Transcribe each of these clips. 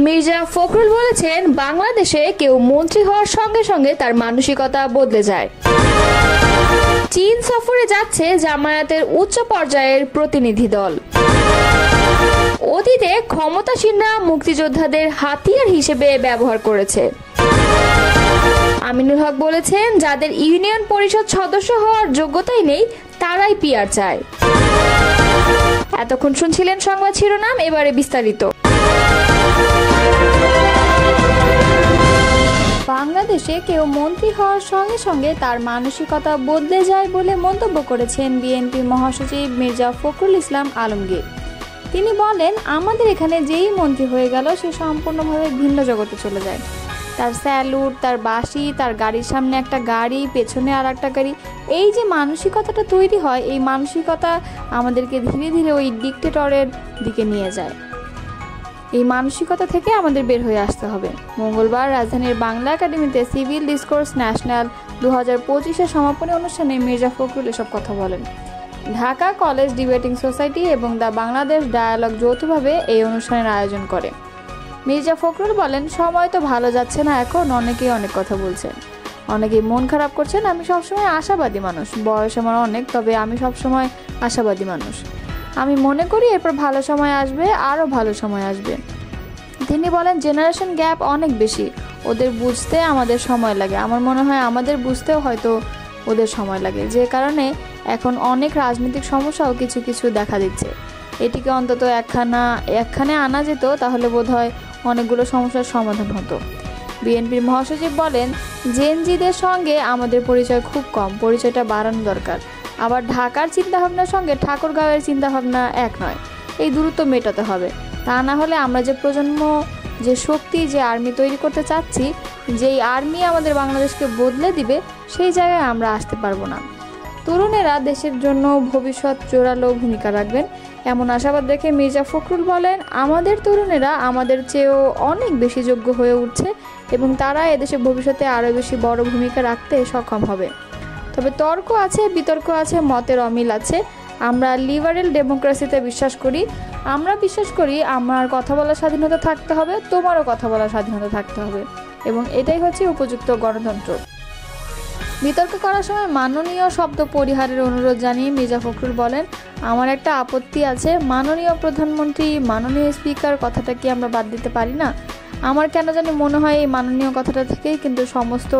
মির্জা ফখরুল বলেছেন, বাংলাদেশে কেউ মন্ত্রী হওয়ার সঙ্গে সঙ্গে তার মানসিকতা বদলে যায়। চীন সফরে যাচ্ছে জামায়াতের উচ্চ পর্যায়ের প্রতিনিধি দল। অতীতে ক্ষমতাসীনরা মুক্তিযোদ্ধাদের হাতিয়ার হিসেবে ব্যবহার করেছে। আমিনুল হক বলেছেন, যাদের ইউনিয়ন পরিষদ সদস্য হওয়ার যোগ্যতাই নেই তারাই পিআর চায়। এতক্ষণ শুনছিলেন সংবাদ শিরোনাম, এবারে বিস্তারিত। বাংলাদেশে কেউ মন্ত্রী হওয়ার সঙ্গে সঙ্গে তার মানসিকতা বদলে যায় বলে মন্তব্য করেছেন বিএনপি মহাসচিব মির্জা ফখরুল ইসলাম আলমগীর। তিনি বলেন, আমাদের এখানে যেই মন্ত্রী হয়ে গেল সে সম্পূর্ণভাবে ভিন্ন জগতে চলে যায়। তার স্যালুট, তার বাঁশি, তার গাড়ির সামনে একটা গাড়ি, পেছনে আর একটা গাড়ি, এই যে মানসিকতাটা তৈরি হয়, এই মানসিকতা আমাদেরকে ধীরে ধীরে ওই ডিক্টেটরের দিকে নিয়ে যায়। এই মানসিকতা থেকে আমাদের বের হয়ে আসতে হবে। মঙ্গলবার রাজধানীর বাংলা একাডেমিতে সিভিল ডিসকোর্স ন্যাশনাল 2025-এর সমাপনী অনুষ্ঠানে মির্জা ফখরুল এসব কথা বলেন। ঢাকা কলেজ ডিবেটিং সোসাইটি এবং দ্য বাংলাদেশ ডায়ালগ যৌথভাবে এই অনুষ্ঠানের আয়োজন করে। মির্জা ফখরুল বলেন, সময় তো ভালো যাচ্ছে না, এখন অনেকেই অনেক কথা বলছেন, অনেকেই মন খারাপ করছেন। আমি সবসময় আশাবাদী মানুষ, বয়স আমার অনেক, তবে আমি সবসময় আশাবাদী মানুষ। আমি মনে করি এরপর ভালো সময় আসবে, আরও ভালো সময় আসবে। তিনি বলেন, জেনারেশন গ্যাপ অনেক বেশি, ওদের বুঝতে আমাদের সময় লাগে। আমার মনে হয় আমাদের বুঝতেও হয়তো ওদের সময় লাগে, যে কারণে এখন অনেক রাজনৈতিক সমস্যাও কিছু কিছু দেখা দিচ্ছে। এটিকে অন্তত একখানে আনা যেত, তাহলে বোধহয় অনেকগুলো সমস্যার সমাধান হতো। বিএনপির মহাসচিব বলেন, জেনজিদের সঙ্গে আমাদের পরিচয় খুব কম, পরিচয়টা বাড়ানো দরকার। আবার ঢাকার চিন্তাভাবনার সঙ্গে ঠাকুরগাঁওয়ের চিন্তাভাবনা এক নয়, এই দূরত্ব মেটাতে হবে। তা না হলে আমরা যে প্রজন্ম, যে শক্তি, যে আর্মি তৈরি করতে চাচ্ছি, যেই আর্মি আমাদের বাংলাদেশকে বদলে দিবে, সেই জায়গায় আমরা আসতে পারবো না। তরুণেরা দেশের জন্য ভবিষ্যৎ জোরালো ভূমিকা রাখবেন, এমন আশাবাদ দেখে মির্জা ফখরুল বলেন, আমাদের তরুণেরা আমাদের চেয়েও অনেক বেশি যোগ্য হয়ে উঠছে এবং তারা এদেশে ভবিষ্যতে আরও বেশি বড় ভূমিকা রাখতে সক্ষম হবে। তবে তর্ক আছে, বিতর্ক আছে, মতের অমিল আছে। আমরা লিবারেল ডেমোক্রেসিতে বিশ্বাস করি। আমরা বিশ্বাস করি আমার কথা বলার স্বাধীনতা থাকতে হবে, তোমারও কথা বলার স্বাধীনতা থাকতে হবে, এবং এটাই হচ্ছে উপযুক্ত গণতন্ত্র। বিতর্ক করার সময় মাননীয় শব্দ পরিহারের অনুরোধ জানিয়ে মির্জা ফখরুল বলেন, আমার একটা আপত্তি আছে, মাননীয় প্রধানমন্ত্রী, মাননীয় স্পিকার কথাটা কি আমরা বাদ দিতে পারি না? আমার কেন জানি মনে হয় এই মাননীয় কথাটা থেকেই কিন্তু সমস্ত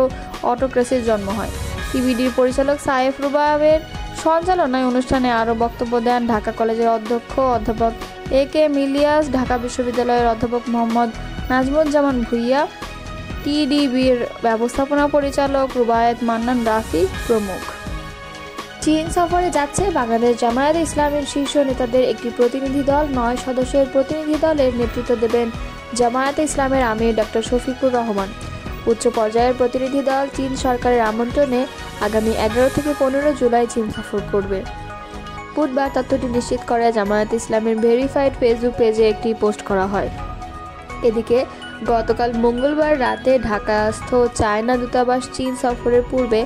অটোক্রেসির জন্ম হয়। টিভিডির পরিচালক সাইফ রুবায়ের সঞ্চালনায় অনুষ্ঠানে আরও বক্তব্য দেন ঢাকা কলেজের অধ্যক্ষ অধ্যাপক AK ইলিয়াস, ঢাকা বিশ্ববিদ্যালয়ের অধ্যাপক মোহাম্মদ নাজমুজ্জামান ভুইয়া, টিডিবির ব্যবস্থাপনা পরিচালক রুবায়েত মান্নান রাফি প্রমুখ। চীন সফরে যাচ্ছে বাংলাদেশ জামায়াতে ইসলামের শীর্ষ নেতাদের একটি প্রতিনিধি দল। 9 সদস্যের প্রতিনিধি দলের নেতৃত্ব দেবেন জামায়াতে ইসলামের আমির ডক্টর শফিকুর রহমান। উচ্চ পর্যায়ের প্রতিনিধি দল চীন সরকারের আমন্ত্রণে আগামী 11 থেকে 15 জুলাই চীন সফর করবে। বুধবার তথ্যটি নিশ্চিত করে জামায়াতে ইসলামের ভেরিফাইড ফেসবুক পেজে একটি পোস্ট করা হয়। এদিকে গতকাল মঙ্গলবার রাতে ঢাকাস্থ চায়না দূতাবাস চীন সফরের পূর্বে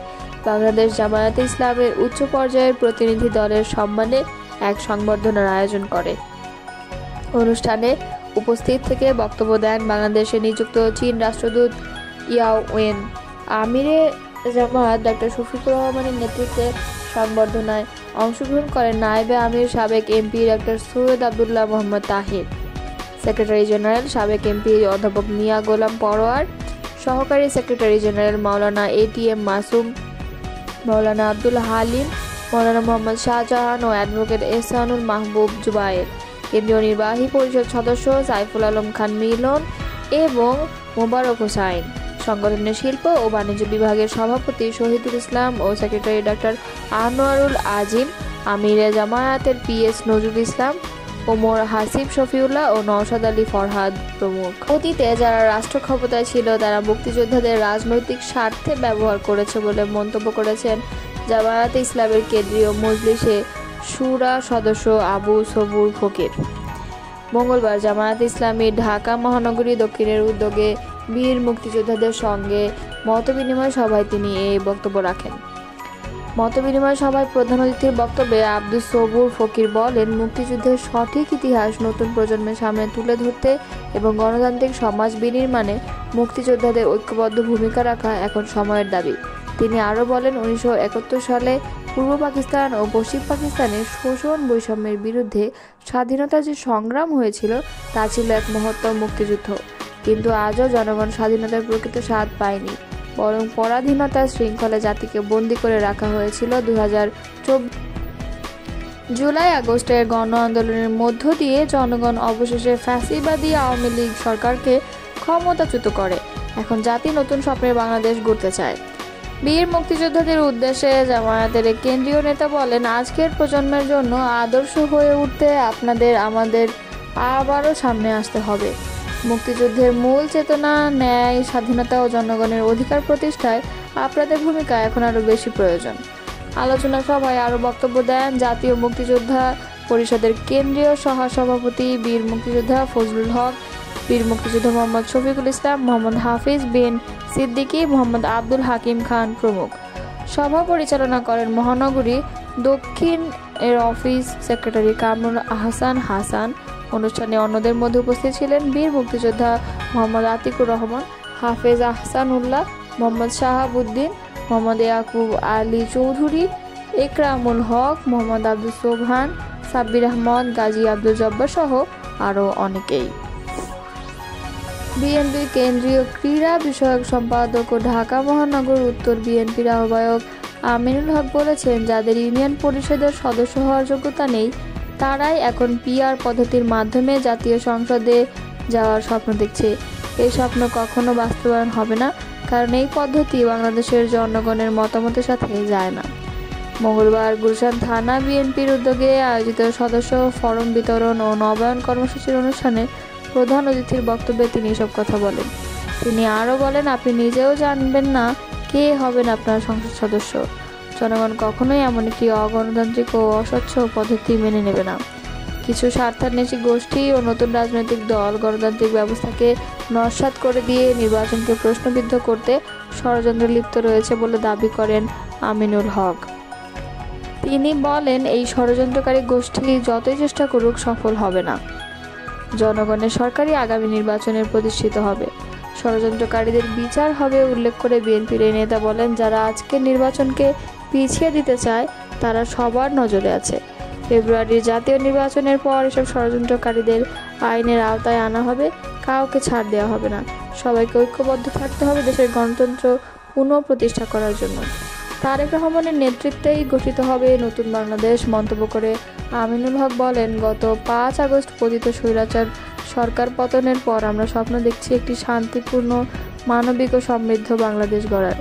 বাংলাদেশ জামায়াতে ইসলামের উচ্চ পর্যায়ের প্রতিনিধি দলের সম্মানে এক সংবর্ধনার আয়োজন করে। অনুষ্ঠানে উপস্থিত থেকে বক্তব্য দেন বাংলাদেশে নিযুক্ত চীন রাষ্ট্রদূত ইয়াও ওয়েন। আমিরে জামায়াত ডক্টর শফিকুর রহমানের নেতৃত্বে সংবর্ধনায় অংশগ্রহণ করেন নায়েবে আমির সাবেক MP doctor Syed Abdullah Mohammad Tahir, secretary general সাবেক এমপি অধ্যাপক মিয়া গোলাম পরোয়ার, সহকারী সেক্রেটারি জেনারেল মাওলানা ATM মাসুম, মাওলানা আব্দুল হালিম, মাওলানা মোহাম্মদ শাহজাহান ও অ্যাডভোকেট এহসানুল মাহবুব জুবায়ের, কেন্দ্রীয় নির্বাহী পরিষদ সদস্য সাইফুল আলম খান মিলন এবং মোবারক হোসাইন, সংগঠনের শিল্প ও বাণিজ্য বিভাগের সভাপতি শহীদুল ইসলাম ও সেক্রেটারি ডক্টর আনোয়ারুল আজিম, আমিরে জামায়াতের PS নজরুল ইসলাম, ওমর হাসিব শফিউল্লাহ ও নওশাদ আলী ফরহাদ প্রমুখ। অতীতে যারা রাষ্ট্র ক্ষমতায় ছিল তারা মুক্তিযোদ্ধাদের রাজনৈতিক স্বার্থে ব্যবহার করেছে বলে মন্তব্য করেছেন জামায়াতে ইসলামের কেন্দ্রীয় মজলিসে শুরা সদস্য আবু সবুর ফকির। মঙ্গলবার জামায়াতে ইসলামী ঢাকা মহানগরী দক্ষিণের উদ্যোগে বীর মুক্তিযোদ্ধাদের সঙ্গে মতবিনিময় সভায় তিনি এই বক্তব্য রাখেন। মতবিনিময় সভায় প্রধান অতিথির বক্তব্যে আব্দুস সবুর ফকির বলেন, মুক্তিযুদ্ধের সঠিক ইতিহাস নতুন প্রজন্মের সামনে তুলে ধরতে এবং গণতান্ত্রিক সমাজ বিনির্মাণে মুক্তিযোদ্ধাদের ঐক্যবদ্ধ ভূমিকা রাখা এখন সময়ের দাবি। তিনি আরও বলেন, 1971 সালে পূর্ব পাকিস্তান ও পশ্চিম পাকিস্তানের শোষণ বৈষম্যের বিরুদ্ধে স্বাধীনতার যে সংগ্রাম হয়েছিল তা ছিল এক মহত্তম মুক্তিযুদ্ধ। কিন্তু আজও জনগণ স্বাধীনতার প্রকৃত স্বাদ পায়নি, বরং পরাধীনতার শৃঙ্খলে জাতিকে বন্দী করে রাখা হয়েছিল। 2024 জুলাই আগস্টের গণ আন্দোলনের মধ্য দিয়ে জনগণ অবশেষে ফ্যাসিবাদী আওয়ামী লীগ সরকারকে ক্ষমতাচ্যুত করে। এখন জাতি নতুন স্বপ্নের বাংলাদেশ গড়তে চায়। বীর মুক্তিযোদ্ধাদের উদ্দেশ্যে জামায়াতের এক কেন্দ্রীয় নেতা বলেন, আজকের প্রজন্মের জন্য আদর্শ হয়ে উঠতে আমাদের আবারও সামনে আসতে হবে। মুক্তিযুদ্ধের মূল চেতনা, ন্যায়, স্বাধীনতা ও জনগণের অধিকার প্রতিষ্ঠায় আপনাদের ভূমিকা এখন আরও বেশি প্রয়োজন। আলোচনা সভায় আরও বক্তব্য দেন জাতীয় মুক্তিযোদ্ধা পরিষদের কেন্দ্রীয় সহসভাপতি বীর মুক্তিযোদ্ধা ফজলুল হক, বীর মুক্তিযোদ্ধা মোহাম্মদ শফিকুল ইসলাম, মোহাম্মদ হাফিজ বিন সিদ্দিকী, মোহাম্মদ আব্দুল হাকিম খান প্রমুখ। সভা পরিচালনা করেন মহানগরী দক্ষিণ এর অফিস সেক্রেটারি কামরুল আহসান হাসান। অনুষ্ঠানে অন্যদের মধ্যে উপস্থিত ছিলেন বীর মুক্তিযোদ্ধা মোহাম্মদ আতিকুর রহমান, হাফেজ আহসানুল্লাহ, মোহাম্মদ শাহাবুদ্দিন, মোহাম্মদ ইয়াকুব আলী চৌধুরী, একরামুল হক, মোহাম্মদ আব্দুল সোবহান, সাব্বির আহমদ, গাজী আব্দুল জব্বার সহ আরও অনেকেই। বিএনপির কেন্দ্রীয় ক্রীড়া বিষয়ক সম্পাদক ও ঢাকা মহানগর উত্তর বিএনপির আহ্বায়ক আমিনুল হক বলেছেন, যাদের ইউনিয়ন পরিষদের সদস্য হওয়ার যোগ্যতা নেই তারাই এখন পিআর পদ্ধতির মাধ্যমে জাতীয় সংসদে যাওয়ার স্বপ্ন দেখছে। এই স্বপ্ন কখনো বাস্তবায়ন হবে না, কারণ এই পদ্ধতি বাংলাদেশের জনগণের মতামতের সাথে যায় না। মঙ্গলবার গুলশান থানা বিএনপির উদ্যোগে আয়োজিত সদস্য ফরম বিতরণ ও নবায়ন কর্মসূচির অনুষ্ঠানে প্রধান অতিথির বক্তব্যে তিনি এসব কথা বলেন। তিনি আরও বলেন, আপনি নিজেও জানবেন না কে হবেন আপনার সংসদ সদস্য। জনগণ কখনোই এমন একটি অগণতান্ত্রিক ও অস্বচ্ছ পদ্ধতি মেনে নেবে না। কিছু স্বার্থান্বেষী গোষ্ঠী ও নতুন রাজনৈতিক দল গণতান্ত্রিক ব্যবস্থাকে নস্যাৎ করে দিয়ে নির্বাচনকে প্রশ্নবিদ্ধ করতে ষড়যন্ত্রে লিপ্ত রয়েছে বলে দাবি করেন আমিনুল হক। তিনি বলেন, এই ষড়যন্ত্রকারী গোষ্ঠী যতই চেষ্টা করুক সফল হবে না। জনগণের সরকারই আগামী নির্বাচনের প্রতিষ্ঠিত হবে, ষড়যন্ত্রকারীদের বিচার হবে। উল্লেখ করে বিএনপির এই নেতা বলেন, যারা আজকের নির্বাচনকে পিছিয়ে দিতে চায় তারা সবার নজরে আছে। ফেব্রুয়ারির জাতীয় নির্বাচনের পর এসব ষড়যন্ত্রকারীদের আইনের আওতায় আনা হবে, কাউকে ছাড় দেওয়া হবে না। সবাইকে ঐক্যবদ্ধ থাকতে হবে দেশের গণতন্ত্র পুনঃপ্রতিষ্ঠা করার জন্য। তারেক রহমানের নেতৃত্বেই গঠিত হবে নতুন বাংলাদেশ। মন্তব্য করে আমিনুল হক বলেন, গত 5 আগস্ট পতিত স্বৈরাচার সরকার পতনের পর আমরা স্বপ্ন দেখছি একটি শান্তিপূর্ণ, মানবিক ও সমৃদ্ধ বাংলাদেশ গড়ার।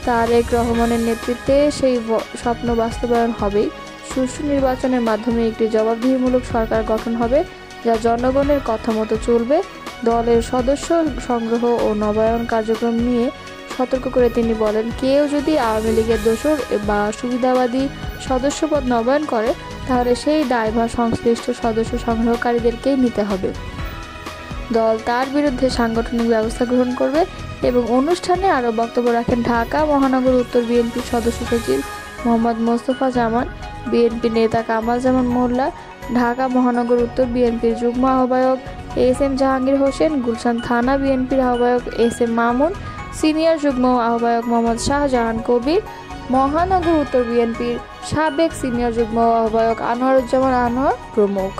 তারেক রহমানের নেতৃত্বে সেই স্বপ্ন বাস্তবায়ন হবেই। সুষ্ঠু নির্বাচনের মাধ্যমে একটি জবাবদিহিমূলক সরকার গঠন হবে, যা জনগণের কথা মতো চলবে। দলের সদস্য সংগ্রহ ও নবায়ন কার্যক্রম নিয়ে সতর্ক করে তিনি বলেন, কেউ যদি আওয়ামী লীগের দোসর বা সুবিধাবাদী সদস্যপদ নবায়ন করে তাহলে সেই দায়ভার সংশ্লিষ্ট সদস্য সংগ্রহকারীদেরকেই নিতে হবে। দল তার বিরুদ্ধে সাংগঠনিক ব্যবস্থা গ্রহণ করবে। এবং অনুষ্ঠানে আরও বক্তব্য রাখেন ঢাকা মহানগর উত্তর বিএনপির সদস্য সচিব মোহাম্মদ মোস্তফা জামান, বিএনপি নেতা কামাল জামান মোল্লা, ঢাকা মহানগর উত্তর বিএনপির যুগ্ম আহ্বায়ক এস.এম. জাহাঙ্গীর হোসেন, গুলশান থানা বিএনপির আহ্বায়ক এস.এম. মামুন, সিনিয়র যুগ্ম আহ্বায়ক মোহাম্মদ শাহজাহান কবির, মহানগর উত্তর বিএনপির সাবেক সিনিয়র যুগ্ম আহ্বায়ক আনোয়ারুজ্জামান আনোয়ার প্রমুখ।